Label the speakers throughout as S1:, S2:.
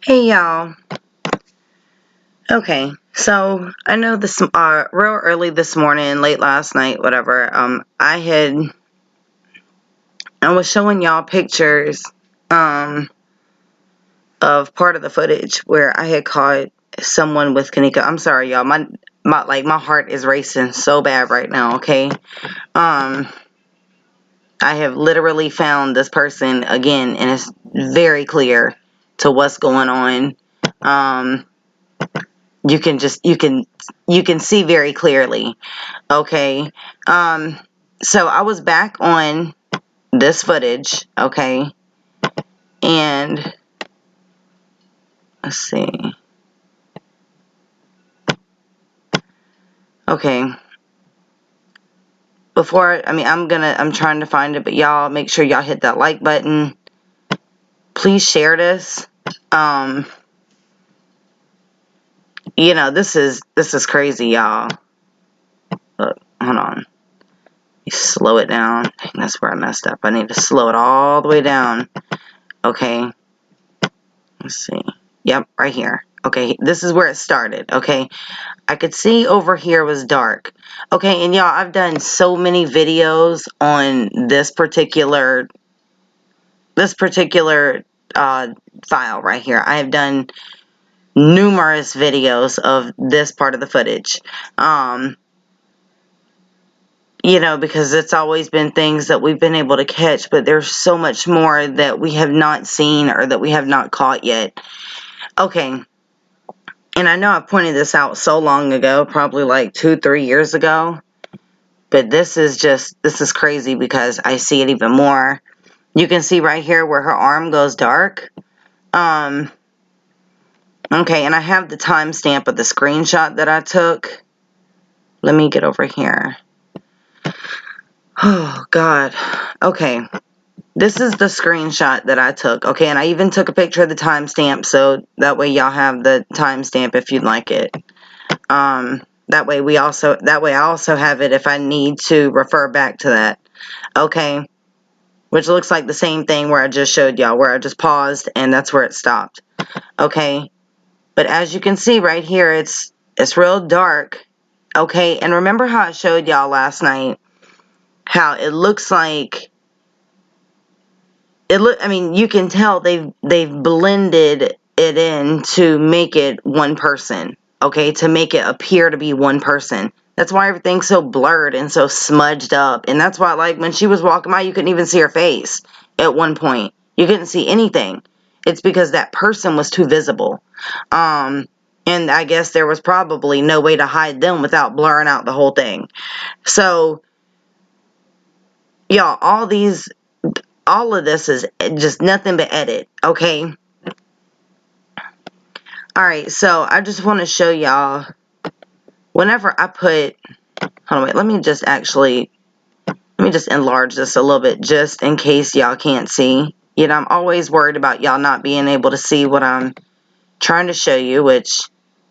S1: Hey y'all. Okay, so I know this real early this morning, late last night, whatever. I was showing y'all pictures of part of the footage where I had caught someone with Kenneka. I'm sorry, y'all. My heart is racing so bad right now. Okay. I have literally found this person again, and it's very clear to what's going on. You can see very clearly. Okay. So I was back on this footage, okay, and let's see. Okay. I'm trying to find it, but y'all make sure y'all hit that like button. Please share this. This is crazy, y'all. Look, hold on. You slow it down. Dang, that's where I messed up. I need to slow it all the way down. Okay. Let's see. Yep, right here. Okay, this is where it started. Okay, I could see over here was dark. Okay, and y'all, I've done so many videos on this particular file right here. I have done numerous videos of this part of the footage. Because it's always been things that we've been able to catch, but there's so much more that we have not seen or that we have not caught yet. Okay. And I know I pointed this out so long ago, probably like 2-3 years ago, but this is crazy because I see it even more. You can see right here where her arm goes dark. Okay, and I have the timestamp of the screenshot that I took. Let me get over here. Oh, God. Okay. This is the screenshot that I took. Okay, and I even took a picture of the timestamp, so that way y'all have the timestamp if you'd like it. That way I also have it if I need to refer back to that. Okay. Which looks like the same thing where I just showed y'all, where I just paused and that's where it stopped. Okay. But as you can see right here, it's real dark. Okay. And remember how I showed y'all last night how it looks like you can tell they've blended it in to make it one person. Okay, to make it appear to be one person. That's why everything's so blurred and so smudged up. And that's why, like, when she was walking by, you couldn't even see her face at one point. You couldn't see anything. It's because that person was too visible. And I guess there was probably no way to hide them without blurring out the whole thing. So, y'all, all of this is just nothing but edit, okay? Alright, so I just want to show y'all, whenever I put, hold on, wait, let me just enlarge this a little bit just in case y'all can't see. I'm always worried about y'all not being able to see what I'm trying to show you, which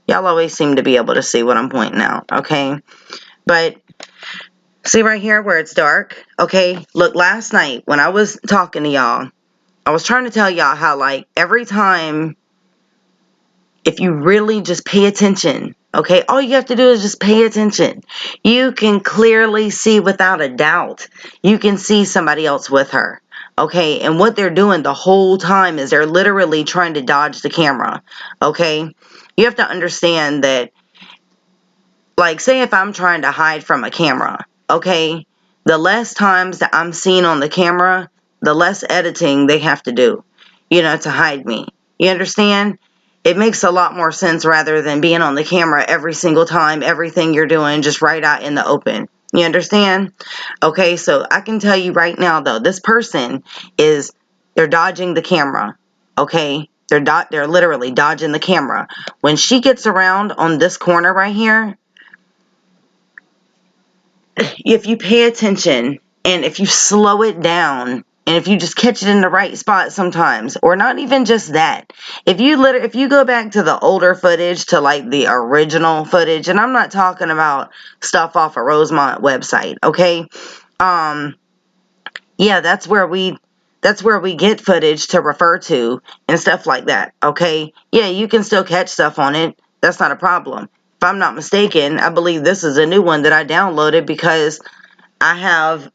S1: y'all always seem to be able to see what I'm pointing out, okay? But see right here where it's dark, okay? Look, last night when I was talking to y'all, I was trying to tell y'all how, like, every time, if you really just pay attention, okay, all you have to do is just pay attention. You can clearly see without a doubt. You can see somebody else with her, okay? And what they're doing the whole time is they're literally trying to dodge the camera, okay? You have to understand that, like, say if I'm trying to hide from a camera, okay? The less times that I'm seen on the camera, the less editing they have to do, to hide me. You understand? It makes a lot more sense rather than being on the camera every single time, everything you're doing just right out in the open. You understand? Okay, so I can tell you right now, though, this person they're dodging the camera. Okay? They're literally dodging the camera. When she gets around on this corner right here, if you pay attention and if you slow it down and if you just catch it in the right spot sometimes, or not even just that, if you go back to the older footage, to like the original footage, and I'm not talking about stuff off a Rosemont website, okay? Yeah, that's where we that's where we get footage to refer to and stuff like that, okay? Yeah, you can still catch stuff on it. That's not a problem. If I'm not mistaken, I believe this is a new one that I downloaded because I have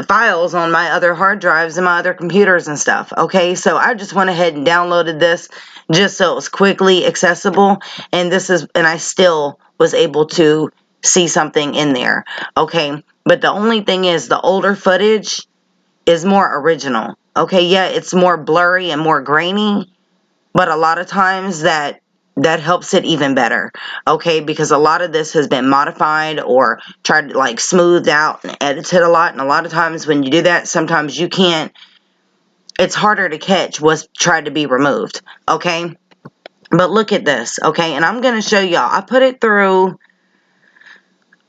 S1: files on my other hard drives and my other computers and stuff, okay? So I just went ahead and downloaded this just so it was quickly accessible, and I still was able to see something in there, okay? But the only thing is, the older footage is more original, okay? Yeah, it's more blurry and more grainy, but a lot of times that helps it even better, okay? Because a lot of this has been modified or tried to like smoothed out and edited a lot, and a lot of times when you do that, sometimes you can't, it's harder to catch what's tried to be removed, okay? But look at this, okay? And I'm going to show y'all. I put it through,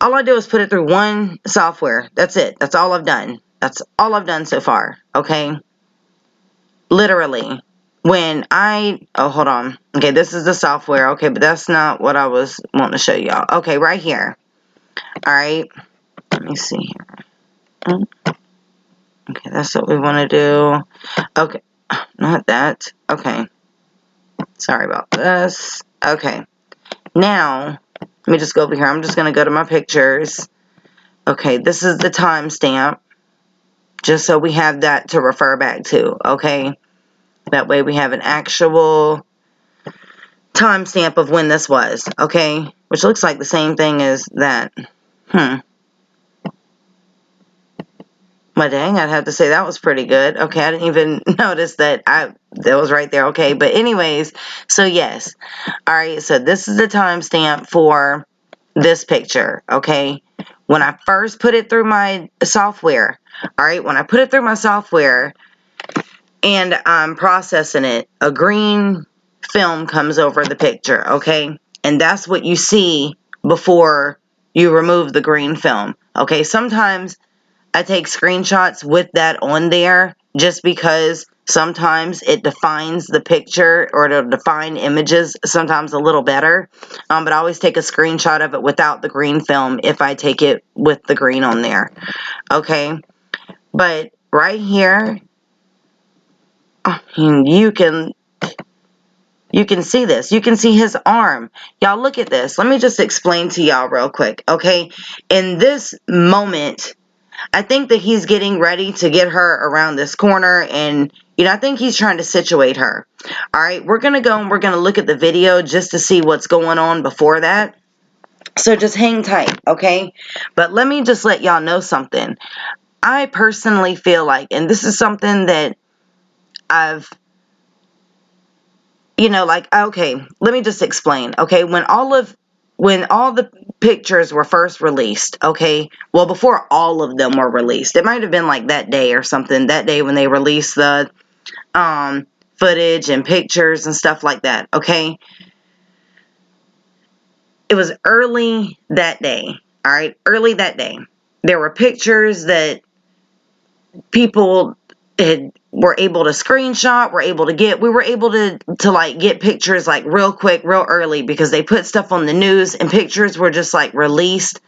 S1: all I do is put it through one software. That's it. That's all I've done. That's all I've done so far, okay? Literally. Oh, hold on. Okay, this is the software. Okay, but that's not what I was wanting to show y'all. Okay, right here. All right. Let me see here. Okay, that's what we want to do. Okay, not that. Okay. Sorry about this. Okay. Now, let me just go over here. I'm just going to go to my pictures. Okay, this is the timestamp. Just so we have that to refer back to. Okay. That way we have an actual timestamp of when this was, okay? Which looks like the same thing as that. My dang, I'd have to say that was pretty good. Okay, I didn't even notice that was right there. Okay, but anyways, so yes. All right, so this is the timestamp for this picture, okay? When I first put it through my software, all right, when I put it through my software and I'm processing it, a green film comes over the picture, okay? And that's what you see before you remove the green film, okay? Sometimes I take screenshots with that on there just because sometimes it defines the picture, or it'll define images sometimes a little better. But I always take a screenshot of it without the green film if I take it with the green on there, okay? But right here, you can see this. You can see his arm. Y'all look at this. Let me just explain to y'all real quick, okay? In this moment, I think that he's getting ready to get her around this corner, and, I think he's trying to situate her. All right, we're going to go and we're going to look at the video just to see what's going on before that. So just hang tight, okay? But let me just let y'all know something. I personally feel like, and this is something that I've, okay, let me just explain, okay? When all the pictures were first released, okay, well, before all of them were released, it might have been like that day or something, that day when they released the footage and pictures and stuff like that, okay? It was early that day, all right? Early that day. There were pictures that people were able to screenshot, we were able to like get pictures like real quick, real early, because they put stuff on the news and pictures were just like released.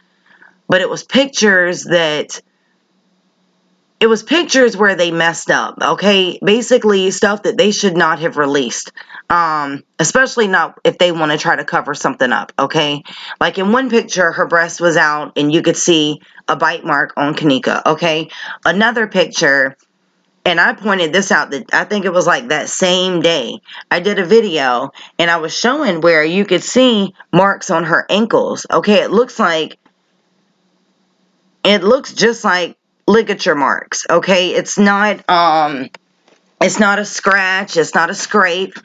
S1: But it was pictures where they messed up, okay? Basically stuff that they should not have released. Especially not if they want to try to cover something up, okay? Like in one picture, her breast was out and you could see a bite mark on Kenneka, okay? Another picture, and I pointed this out, that I think it was like that same day, I did a video and I was showing where you could see marks on her ankles, okay? It looks just like ligature marks, okay? It's not a scratch, it's not a scrape,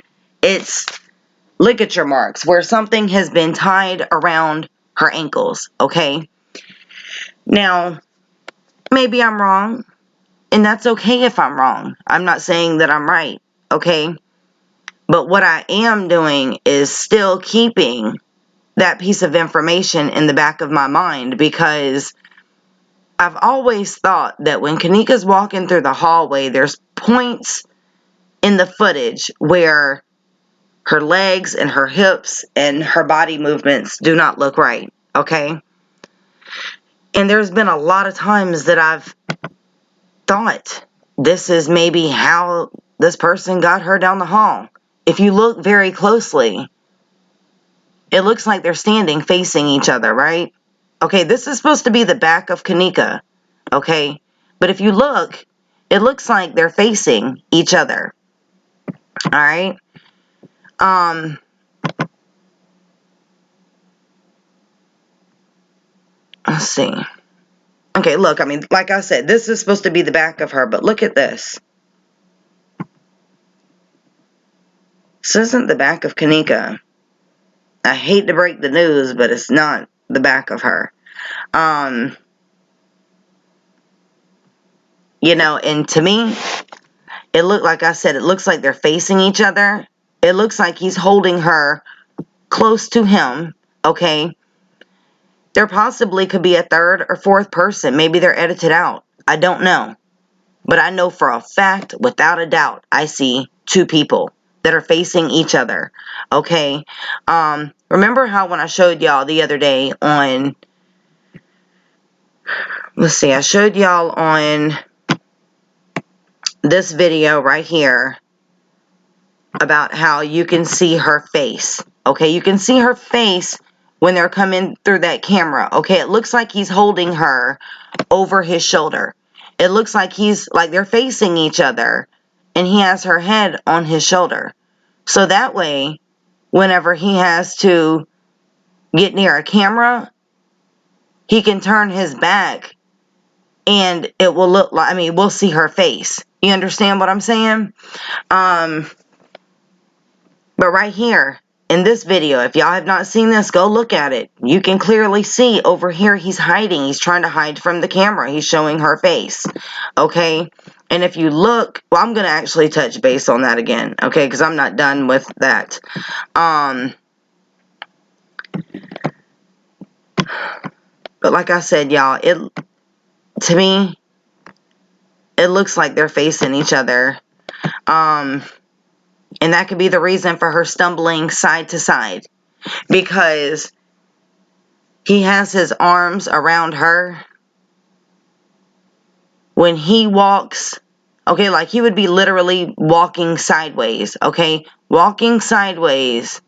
S1: it's ligature marks where something has been tied around her ankles, okay? Now, maybe I'm wrong, and that's okay if I'm wrong. I'm not saying that I'm right, okay? But what I am doing is still keeping that piece of information in the back of my mind, because I've always thought that when Kenneka's walking through the hallway, there's points in the footage where her legs and her hips and her body movements do not look right, okay? And there's been a lot of times that I've thought this is maybe how this person got her down the hall. If you look very closely, it looks like they're standing facing each other, right? Okay, this is supposed to be the back of Kenneka, okay? But if you look, it looks like they're facing each other, all right? Let's see. Okay, look, I mean, like I said, this is supposed to be the back of her, but look at this. This isn't the back of Kenneka. I hate to break the news, but it's not the back of her. You know, and to me, it looked, like I said, it looks like they're facing each other. It looks like he's holding her close to him, okay? There possibly could be a third or fourth person. Maybe they're edited out. I don't know. But I know for a fact, without a doubt, I see two people that are facing each other, okay? Remember how when I showed y'all the other day on, let's see, I showed y'all on this video right here about how you can see her face, okay? You can see her face when they're coming through that camera, okay? It looks like he's holding her over his shoulder. It looks like they're facing each other, and he has her head on his shoulder. So that way, whenever he has to get near a camera, he can turn his back, and it will look like, I mean, we'll see her face. You understand what I'm saying? But right here, in this video, if y'all have not seen this, go look at it. You can clearly see over here he's hiding. He's trying to hide from the camera. He's showing her face. Okay? And if you look, well, I'm going to actually touch base on that again. Okay? Because I'm not done with that. But like I said, y'all, to me, it looks like they're facing each other. And that could be the reason for her stumbling side to side. Because he has his arms around her. When he walks, okay, like he would be literally walking sideways, okay? Walking sideways.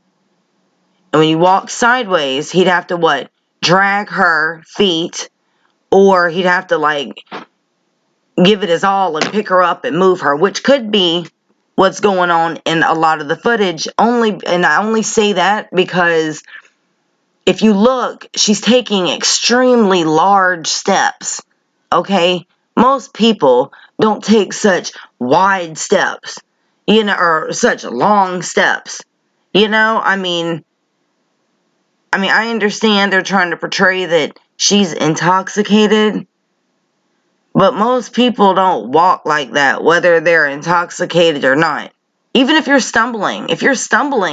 S1: And when you walk sideways, he'd have to what? Drag her feet. Or he'd have to like give it his all and pick her up and move her. Which could be what's going on in a lot of the footage. And I only say that because if you look, she's taking extremely large steps, okay? Most people don't take such wide steps, you know, or such long steps, you know? I mean, I understand they're trying to portray that she's intoxicated, but most people don't walk like that, whether they're intoxicated or not. Even if you're stumbling,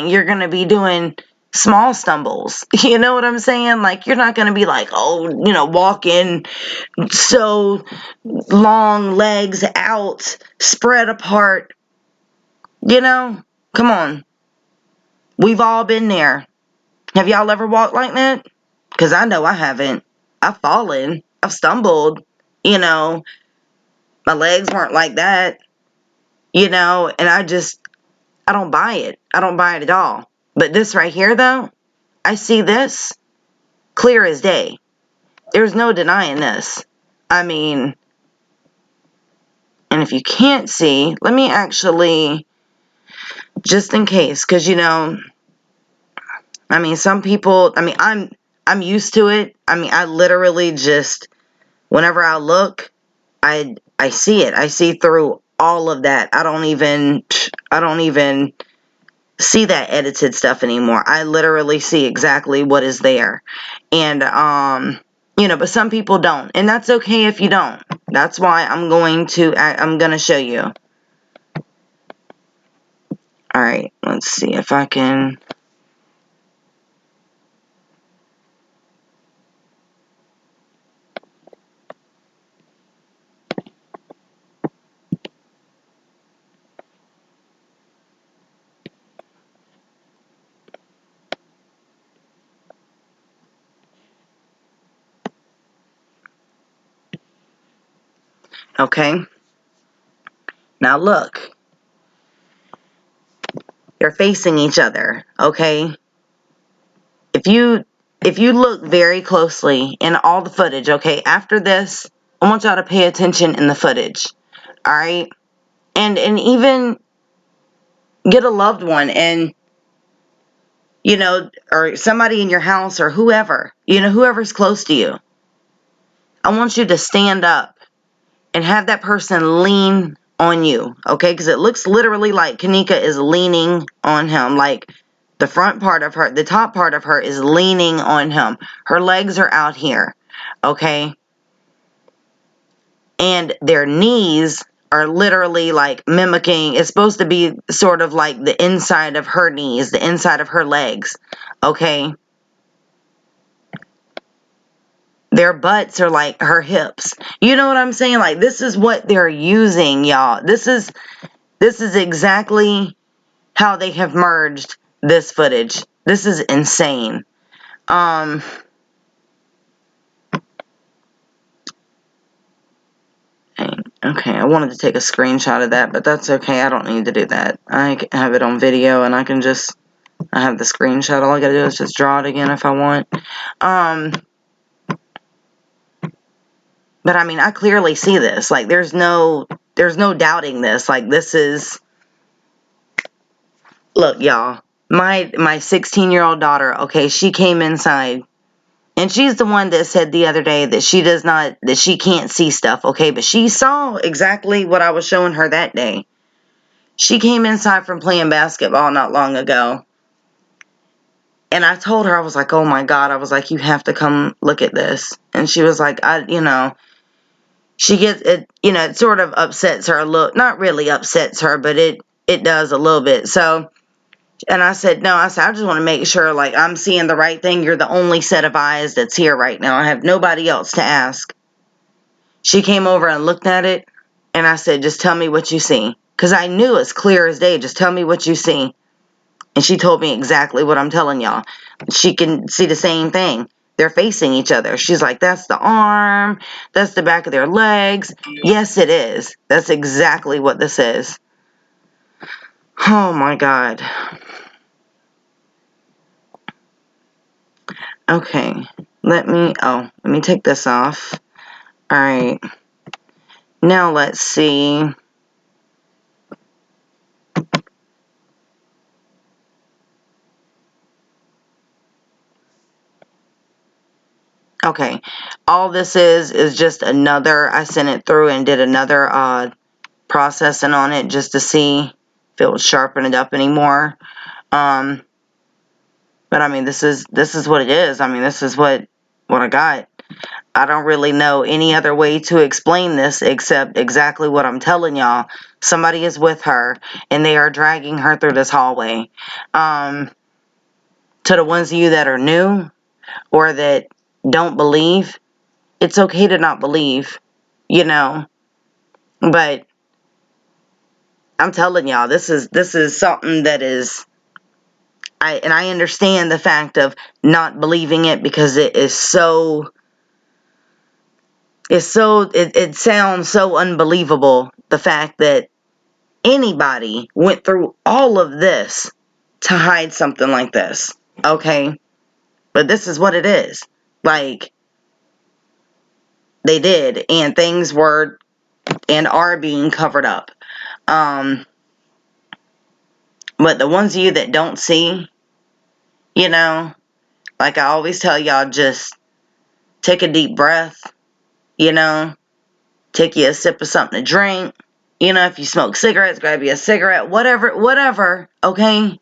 S1: you're going to be doing small stumbles. You know what I'm saying? Like, you're not going to be like, oh, you know, walking so long, legs out, spread apart. You know? Come on. We've all been there. Have y'all ever walked like that? Because I know I haven't. I've fallen. I've stumbled. You know, my legs weren't like that. You know, and I don't buy it. I don't buy it at all. But this right here, though, I see this clear as day. There's no denying this. I mean, and if you can't see, let me actually, just in case, because, you know, I mean, some people, I mean, I'm used to it. I mean, I literally just, whenever I look, I see it. I see through all of that. I don't even see that edited stuff anymore. I literally see exactly what is there. And, you know, but some people don't. And that's okay if you don't. That's why I'm going to show you. Alright, let's see if I can. Okay. Now look, they're facing each other, okay? If you look very closely in all the footage, okay, after this, I want y'all to pay attention in the footage, all right? And even get a loved one and, you know, or somebody in your house or whoever, you know, whoever's close to you. I want you to stand up and have that person lean on you, okay? Because it looks literally like Kenneka is leaning on him, like the front part of her, the top part of her is leaning on him. Her legs are out here, okay? And their knees are literally like mimicking, it's supposed to be sort of like the inside of her knees, the inside of her legs, okay? Their butts are like her hips. You know what I'm saying? Like, this is what they're using, y'all. This is exactly how they have merged this footage. This is insane. Okay, I wanted to take a screenshot of that, but that's okay. I don't need to do that. I have it on video, and I have the screenshot. All I gotta do is just draw it again if I want. But I mean, I clearly see this. Like, there's no doubting this. Like, this is, look, y'all. My 16-year-old daughter, okay, she came inside. And she's the one that said the other day that she can't see stuff, okay? But she saw exactly what I was showing her that day. She came inside from playing basketball not long ago. And I told her, I was like, oh my God. I was like, you have to come look at this. And she was like, she gets it, it sort of upsets her a little. Not really upsets her, but it does a little bit. So, and I said, no, I just want to make sure, like, I'm seeing the right thing. You're the only set of eyes that's here right now. I have nobody else to ask. She came over and looked at it, and I said, just tell me what you see. Because I knew as clear as day, just tell me what you see. And she told me exactly what I'm telling y'all. She can see the same thing. They're facing each other. She's like, that's the arm. That's the back of their legs. Yes, it is. That's exactly what this is. Oh, my God. Okay. Let me take this off. All right. Now let's see. Okay, all this is just another, I sent it through and did another processing on it just to see if it would sharpen it up anymore. But I mean, this is what it is. I mean, this is what I got. I don't really know any other way to explain this except exactly what I'm telling y'all. Somebody is with her, and they are dragging her through this hallway. To the ones of you that are new or that don't believe, it's okay to not believe, but I'm telling y'all, this is something that is, I understand the fact of not believing it because it sounds so unbelievable, the fact that anybody went through all of this to hide something like this, okay? But this is what it is. Like, they did, and things were and are being covered up. But the ones of you that don't see, like I always tell y'all, just take a deep breath, take you a sip of something to drink. If you smoke cigarettes, grab you a cigarette, whatever, okay?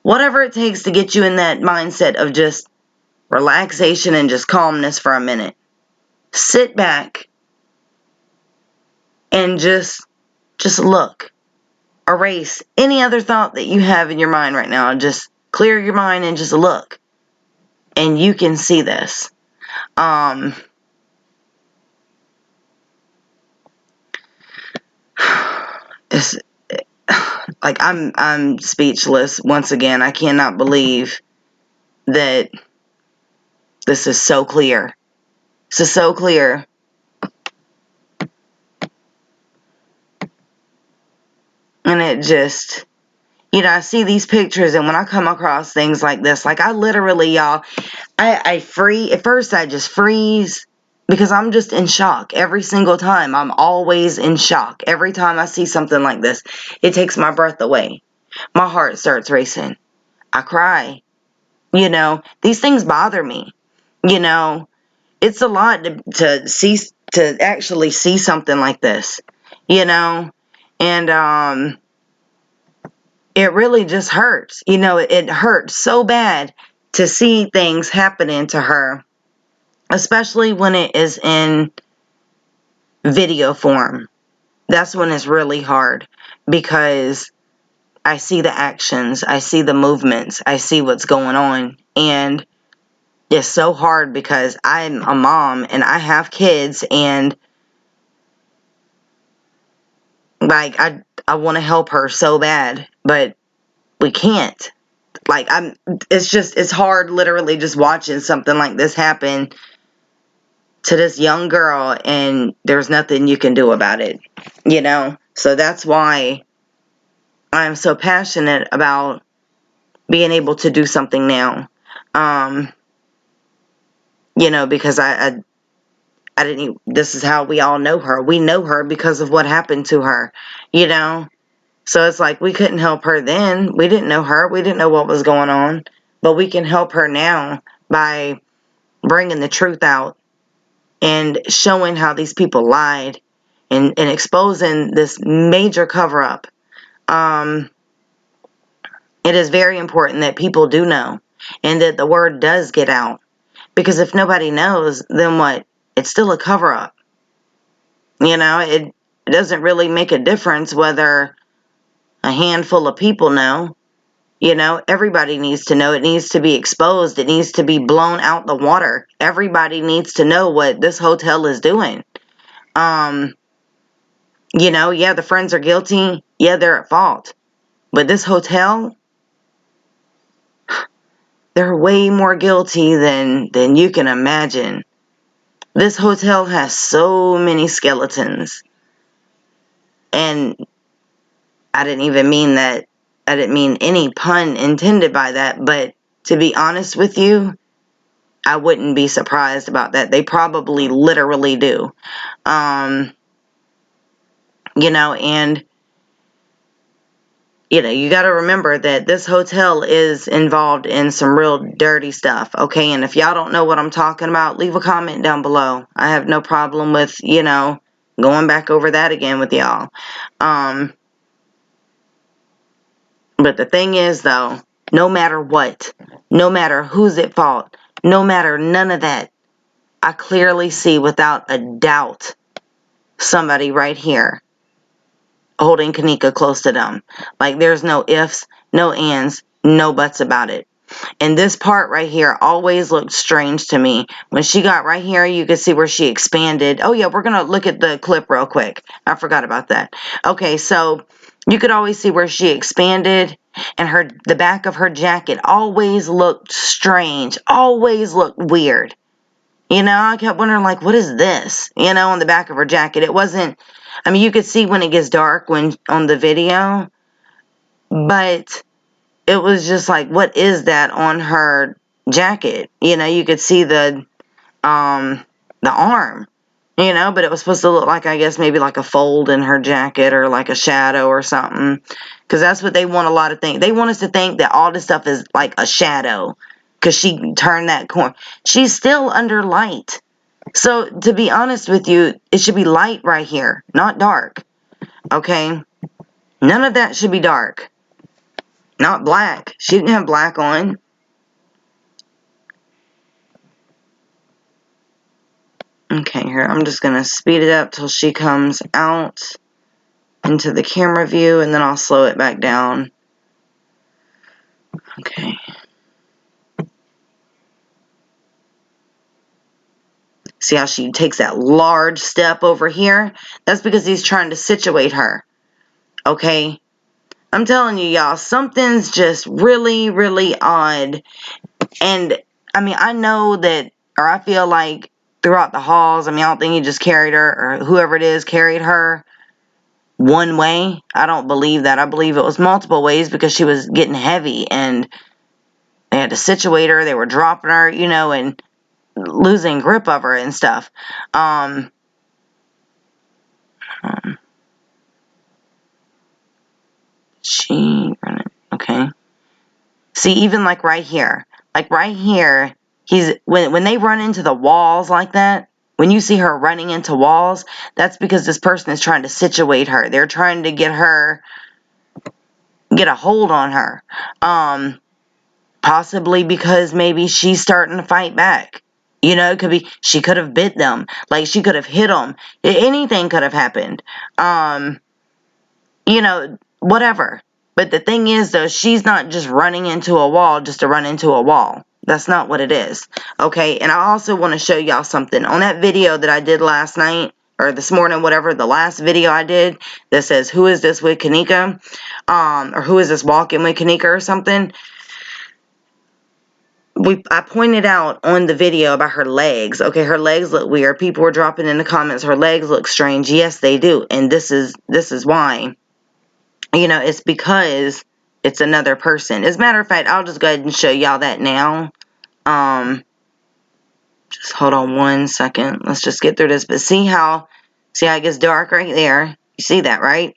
S1: Whatever it takes to get you in that mindset of just relaxation and just calmness for a minute. Sit back and just look. Erase any other thought that you have in your mind right now. Just clear your mind and just look. And you can see this. It's like I'm speechless once again. I cannot believe that this is so clear. This is so clear. And it just, I see these pictures, and when I come across things like this, like I literally, y'all, at first I just freeze because I'm just in shock every single time. I'm always in shock. Every time I see something like this, it takes my breath away. My heart starts racing. I cry. These things bother me. It's a lot to actually see something like this, and it really just hurts. It hurts so bad to see things happening to her, especially when it is in video form. That's when it's really hard, because I see the actions, I see the movements, I see what's going on, and it's so hard because I'm a mom and I have kids, and like I want to help her so bad, but we can't. Like it's hard literally just watching something like this happen to this young girl, and there's nothing you can do about it, So that's why I'm so passionate about being able to do something now. Because I didn't even, this is how we all know her. We know her because of what happened to her, So it's like we couldn't help her then. We didn't know her. We didn't know what was going on. But we can help her now by bringing the truth out and showing how these people lied, and exposing this major cover-up. It is very important that people do know, and that the word does get out. Because if nobody knows, then what? It's still a cover-up. It doesn't really make a difference whether a handful of people know. Everybody needs to know. It needs to be exposed. It needs to be blown out the water. Everybody needs to know what this hotel is doing. Yeah, the friends are guilty. Yeah, they're at fault. But this hotel, they're way more guilty than you can imagine. This hotel has so many skeletons. And I didn't even mean that. I didn't mean any pun intended by that. But to be honest with you, I wouldn't be surprised about that. They probably literally do. And you got to remember that this hotel is involved in some real dirty stuff, okay? And if y'all don't know what I'm talking about, leave a comment down below. I have no problem with, going back over that again with y'all. But the thing is, though, no matter what, no matter who's at fault, no matter none of that, I clearly see without a doubt somebody right here holding Kenneka close to them. Like, there's no ifs, no ands, no buts about it. And this part right here always looked strange to me. When she got right here, you could see where she expanded. Oh, yeah, we're going to look at the clip real quick. I forgot about that. Okay, so you could always see where she expanded, and the back of her jacket always looked strange, always looked weird. I kept wondering, like, what is this? On the back of her jacket. It wasn't, you could see when it gets dark on the video, but it was just like, what is that on her jacket? You could see the arm, but it was supposed to look like, I guess, maybe like a fold in her jacket, or like a shadow or something, because that's what they want a lot of things. They want us to think that all this stuff is like a shadow, because she turned that corner. She's still under light. So, to be honest with you, it should be light right here, not dark. Okay? None of that should be dark. Not black. She didn't have black on. Okay, here, I'm just going to speed it up till she comes out into the camera view, and then I'll slow it back down. Okay. See how she takes that large step over here? That's because he's trying to situate her. Okay? I'm telling you, y'all, something's just really, really odd. And, I know that, or I feel like throughout the halls, I don't think he just carried her, or whoever it is carried her. one way. I don't believe that. I believe it was multiple ways because she was getting heavy and they had to situate her. They were dropping her, you know, and losing grip of her and stuff. Okay. See, even like right here, when they run into the walls like that, when you see her running into walls, that's because this person is trying to situate her. They're trying to get a hold on her. Possibly because maybe she's starting to fight back. You know, it could be, she could have bit them. Like, she could have hit them. Anything could have happened. You know, whatever. But the thing is, though, she's not just running into a wall just to run into a wall. That's not what it is. Okay, and I also want to show y'all something. On that video that I did last night, or this morning, whatever, the last video I did that says, who is this with Kenneka? Or who is this walking with Kenneka or something? I pointed out on the video about her legs. Okay, her legs look weird. People were dropping in the comments, her legs look strange. Yes, they do. And this is why. You know, it's because it's another person. As a matter of fact, I'll just go ahead and show y'all that now. Just hold on one second. Let's just get through this. But see how it gets dark right there? You see that, right?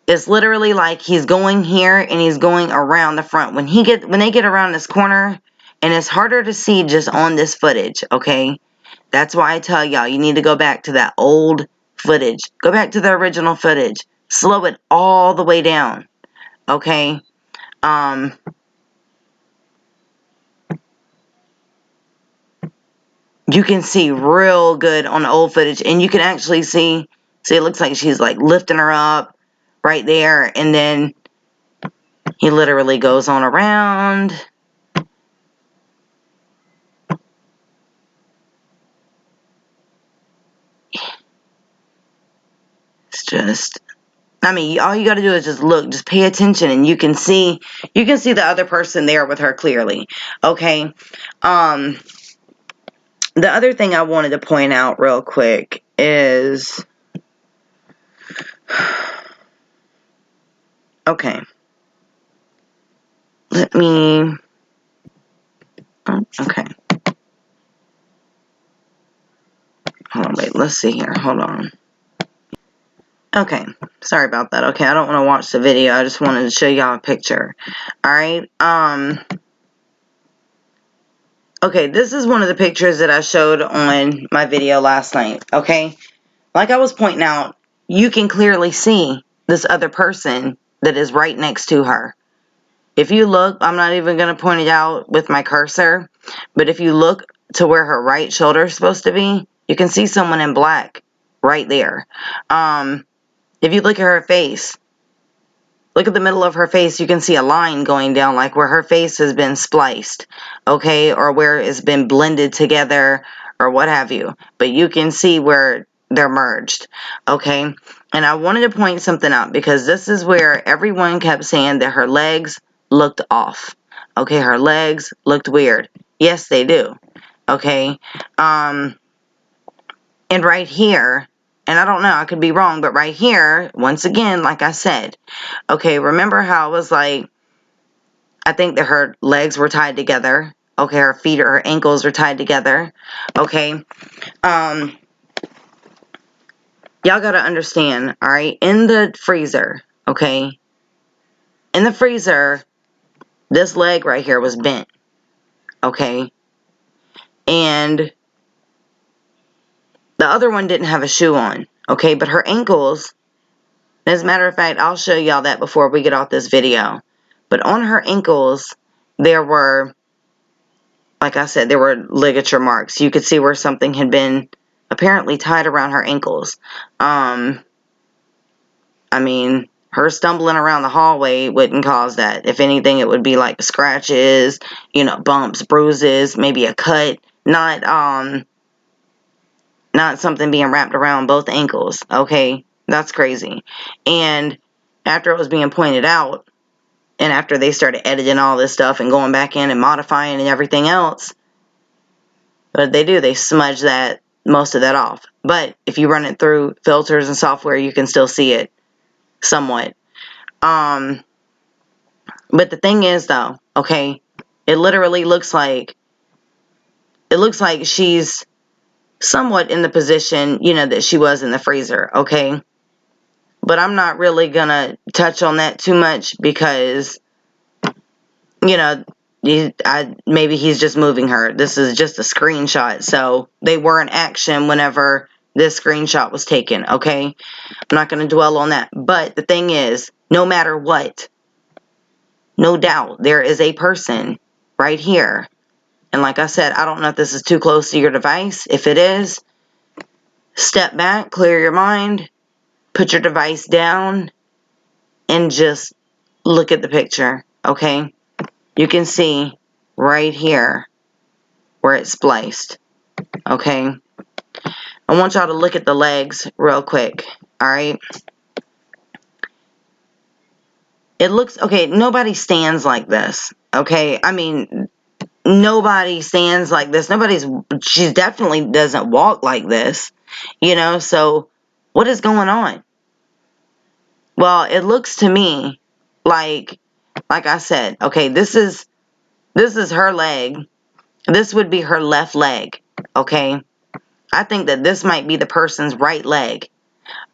S1: It's literally like he's going here and he's going around the front. When they get around this corner, and it's harder to see just on this footage, okay? That's why I tell y'all, you need to go back to that old footage. Go back to the original footage. Slow it all the way down, okay? You can see real good on the old footage, and you can actually see it looks like she's like lifting her up right there, and then he literally goes on around. It's just, I mean, all you got to do is just look, just pay attention, and you can see the other person there with her clearly. Okay. The other thing I wanted to point out real quick is, okay. Let me, okay. Hold on, wait, let's see here. Hold on. Okay, sorry about that. Okay, I don't want to watch the video. I just wanted to show y'all a picture. Alright, okay, this is one of the pictures that I showed on my video last night, okay? Like I was pointing out, you can clearly see this other person that is right next to her. If you look, I'm not even going to point it out with my cursor, but if you look to where her right shoulder is supposed to be, you can see someone in black right there. If you look at her face, look at the middle of her face, you can see a line going down like where her face has been spliced, okay, or where it's been blended together or what have you. But you can see where they're merged, okay? And I wanted to point something out because this is where everyone kept saying that her legs looked off, okay? Her legs looked weird. Yes, they do, okay? And right here, and I don't know, I could be wrong, but right here, once again, like I said, okay, remember how it was like, I think that her legs were tied together, okay, her feet or her ankles were tied together, okay, y'all gotta understand, alright, in the freezer, okay, in the freezer, this leg right here was bent, okay, and the other one didn't have a shoe on, okay, but her ankles, as a matter of fact, I'll show y'all that before we get off this video. But on her ankles, there were, like I said, there were ligature marks. You could see where something had been apparently tied around her ankles. I mean, her stumbling around the hallway wouldn't cause that. If anything, it would be like scratches, you know, bumps, bruises, maybe a cut. Not something being wrapped around both ankles, okay? That's crazy. And after it was being pointed out, and after they started editing all this stuff and going back in and modifying and everything else, what did they do? They smudged most of that off. But if you run it through filters and software, you can still see it somewhat. But the thing is, though, okay, it literally looks like she's somewhat in the position, you know, that she was in the freezer, okay? But I'm not really gonna touch on that too much because, you know, maybe he's just moving her. This is just a screenshot, so they were in action whenever this screenshot was taken, okay? I'm not going to dwell on that. But the thing is, no matter what, no doubt, there is a person right here. And like I said, I don't know if this is too close to your device. If it is, step back, clear your mind, put your device down, and just look at the picture, okay? You can see right here where it's spliced, okay? I want y'all to look at the legs real quick, alright? It looks, okay, nobody stands like this, okay? I mean, nobody stands like this. She definitely doesn't walk like this, you know? So, what is going on? Well, it looks to me like I said, okay, this is her leg. This would be her left leg, okay? I think that this might be the person's right leg,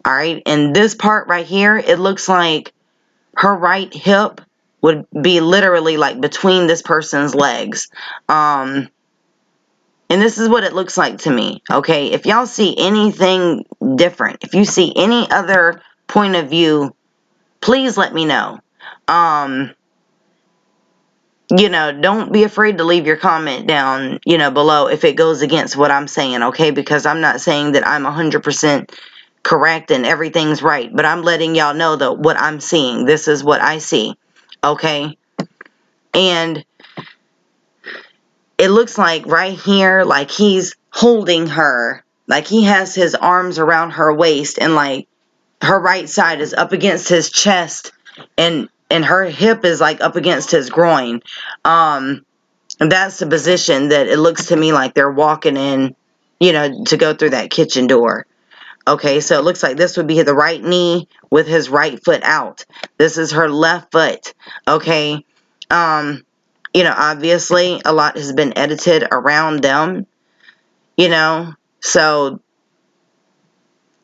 S1: all right? And this part right here, it looks like her right hip would be literally like between this person's legs. And this is what it looks like to me, okay? If y'all see anything different, if you see any other point of view, please let me know. You know, don't be afraid to leave your comment down, you know, below if it goes against what I'm saying, okay? Because I'm not saying that I'm 100% correct and everything's right, but I'm letting y'all know that what I'm seeing, this is what I see, okay? And it looks like right here, like he's holding her, like he has his arms around her waist, and like her right side is up against his chest, and her hip is like up against his groin. And that's the position that it looks to me like they're walking in, you know, to go through that kitchen door. Okay, so it looks like this would be the right knee with his right foot out. This is her left foot. Okay, you know, obviously a lot has been edited around them, you know, so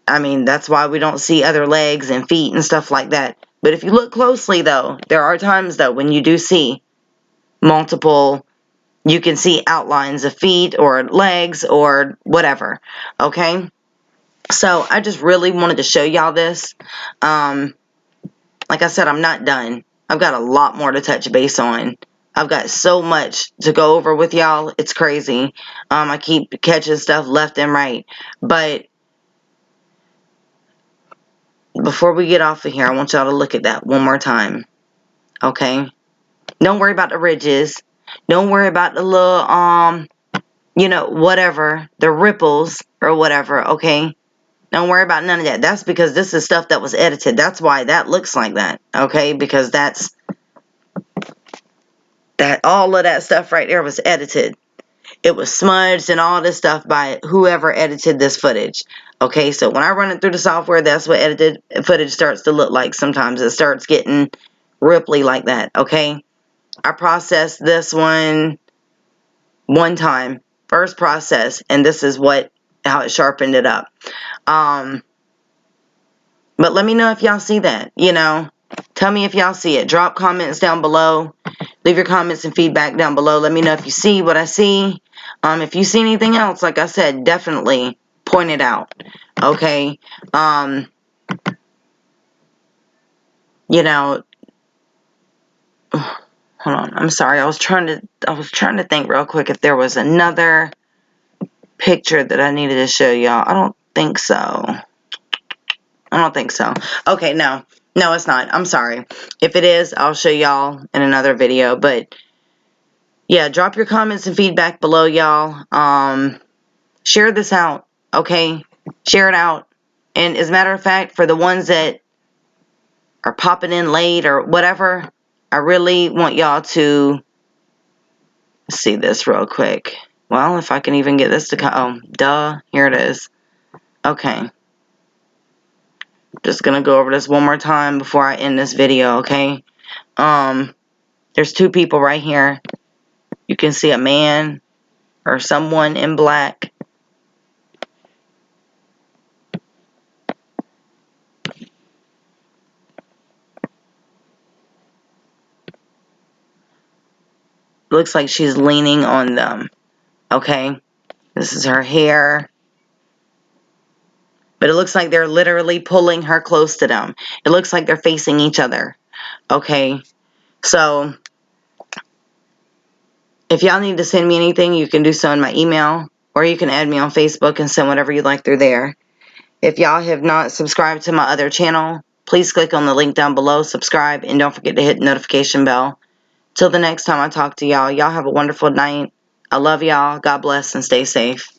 S1: I mean, that's why we don't see other legs and feet and stuff like that. But if you look closely, though, there are times, though, when you do see multiple, you can see outlines of feet or legs or whatever, okay? So I just really wanted to show y'all this. Like I said, I'm not done. I've got a lot more to touch base on. I've got so much to go over with y'all. It's crazy. I keep catching stuff left and right. But before we get off of here, I want y'all to look at that one more time. Okay? Don't worry about the ridges. Don't worry about the little, you know, whatever. The ripples or whatever, okay? Don't worry about none of that. That's because this is stuff that was edited. That's why that looks like that, okay? Because all of that stuff right there was edited. It was smudged and all this stuff by whoever edited this footage. Okay, so when I run it through the software, that's what edited footage starts to look like sometimes. It starts getting ripply like that, okay? I processed this one time, first process, and this is how it sharpened it up. But let me know if y'all see that, you know. Tell me if y'all see it. Drop comments down below. Leave your comments and feedback down below. Let me know if you see what I see. If you see anything else, like I said, definitely point it out. Okay? You know, hold on. I'm sorry. I was trying to think real quick if there was another picture that I needed to show y'all. I don't think so. Okay, no, it's not. I'm sorry. If it is, I'll show y'all in another video. But yeah, drop your comments and feedback below, y'all. Share this out, okay? Share it out. And as a matter of fact, for the ones that are popping in late or whatever, I really want y'all to see this real quick. Well, if I can even get this to come. Oh, duh. Here it is. Okay. Just gonna go over this one more time before I end this video, okay? There's two people right here. You can see a man or someone in black. Looks like she's leaning on them, okay? This is her hair. But it looks like they're literally pulling her close to them. It looks like they're facing each other, okay? So, if y'all need to send me anything, you can do so in my email. Or you can add me on Facebook and send whatever you like through there. If y'all have not subscribed to my other channel, please click on the link down below, subscribe, and don't forget to hit the notification bell. Till the next time I talk to y'all, y'all have a wonderful night. I love y'all. God bless and stay safe.